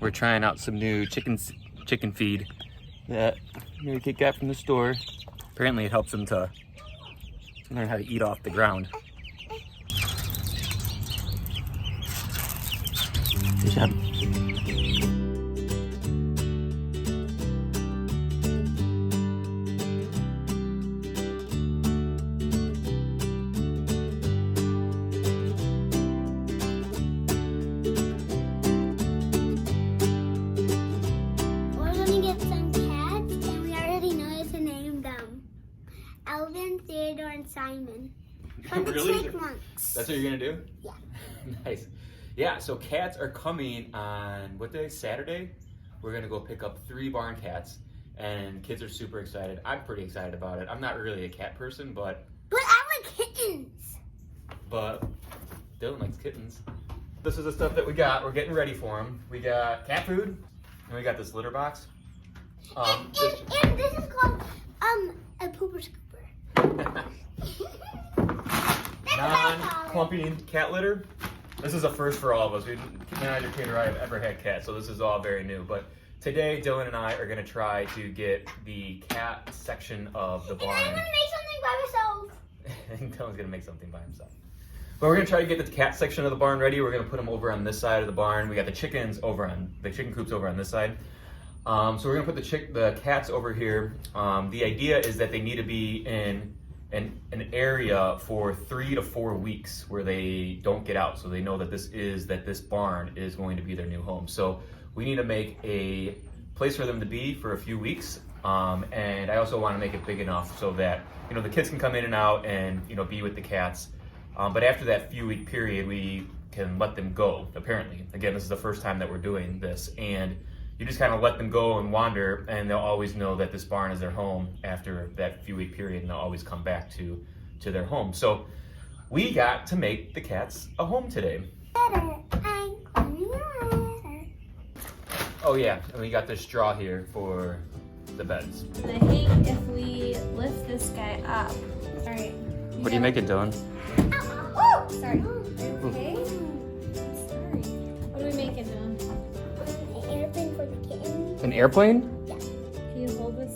We're trying out some new chicken feed that new kid got from the store. Apparently it helps them to learn how to eat off the ground. Good job. Simon. Really? Chipmunks. That's what you're gonna do? Yeah. Nice. Yeah, so cats are coming on, what day? Saturday? We're gonna go pick up 3 barn cats, and kids are super excited. I'm pretty excited about it. I'm not really a cat person, but I like kittens. But Dillon likes kittens. This is the stuff that we got. We're getting ready for them. We got cat food, and we got this litter box. And this is called a pooper scooper. Non-clumping cat litter. This is a first for all of us. Neither kid or I have ever had cats, so this is all very new. But today, Dillon and I are going to try to get the cat section of the barn. And I'm going to make something by myself. And Dillon's going to make something by himself. But we're going to try to get the cat section of the barn ready. We're going to put them over on this side of the barn. We got the chicken coops over on this side. So we're going to put the cats over here. The idea is that they need to be in an area for 3 to 4 weeks where they don't get out, so they know that this barn is going to be their new home. So we need to make a place for them to be for a few weeks, and I also want to make it big enough so that the kids can come in and out and be with the cats. But after that few week period, we can let them go. Apparently, again, this is the first time that we're doing this, and you just kind of let them go and wander, and they'll always know that this barn is their home after that few week period, and they'll always come back to their home. So we got to make the cats a home today. Oh yeah, and we got this straw here for the beds. I think if we lift this guy up. All right. What are you making, Dillon? Oh, sorry. Okay. Sorry. What are we making, Dillon? An airplane for the kittens. An airplane? Yeah. Can you hold this?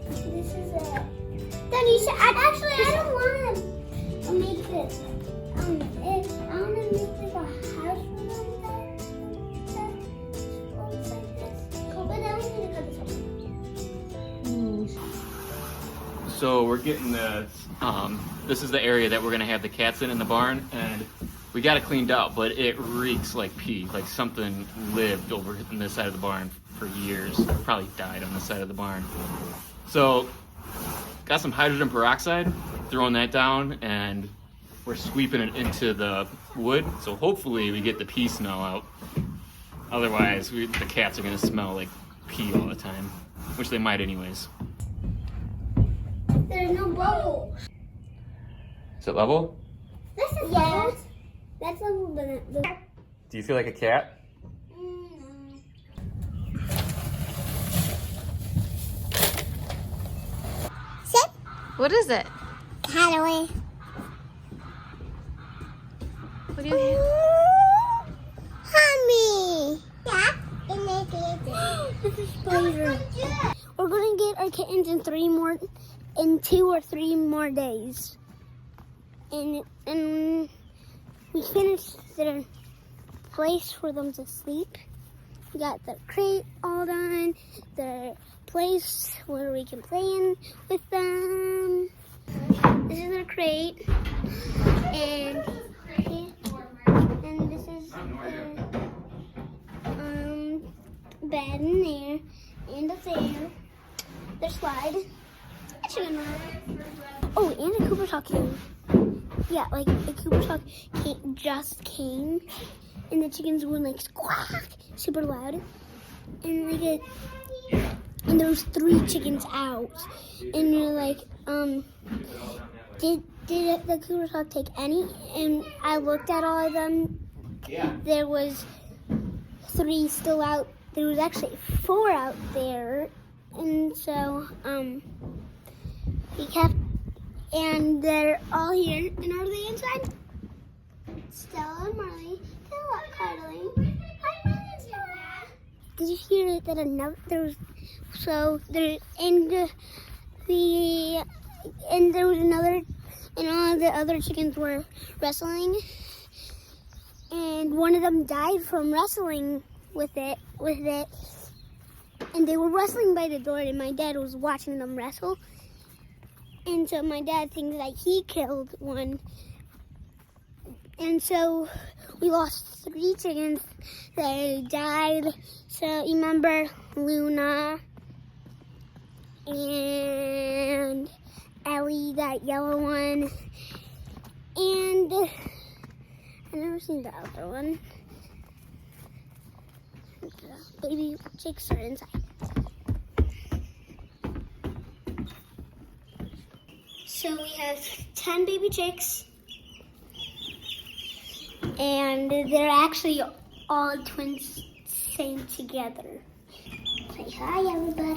This is a... Danisha, I don't want to make this. I want to make like a house for them that looks like this. Cool, but then we need to cut this off. So we're getting this is the area that we're gonna have the cats in the barn, and we got it cleaned out, but it reeks like pee, like something lived over on this side of the barn for years, probably died on this side of the barn. So got some hydrogen peroxide, throwing that down, and we're sweeping it into the wood, so hopefully we get the pee smell out. Otherwise, the cats are gonna smell like pee all the time, which they might anyways. There's no bubbles. Is it level? This is level. That's level, but Do you feel like a cat? Sit. What is it? Halloween. What do you have? Honey. Yeah. This is spider. We're gonna get our kittens in 2 or 3 more days, and we finished the place for them to sleep. We got the crate all done, the place where we can play in with them. This is their crate, and this is bed in there, and up there. Their slide. Oh, and a Cooper Talk came. Yeah, like a Cooper Talk just came, and the chickens were like squawk, super loud, and and there was 3 chickens out, and they're like, did the Cooper Talk take any? And I looked at all of them. Yeah. There was 3 still out. There was actually 4 out there, and so we kept. And they're all here. And are they inside? Stella and Marley. They're cuddling. Hi, Marley and Stella. did you hear that there was another, and all the other chickens were wrestling, and one of them died from wrestling with it, and they were wrestling by the door, and my dad was watching them wrestle, and so my dad thinks that he killed one, and so we lost 3 chickens. They died. So you remember Luna and Ellie, that yellow one, and I've never seen the other one. The baby chicks are inside. So we have 10 baby chicks, and they're actually all twins same together. Say hi, everybody.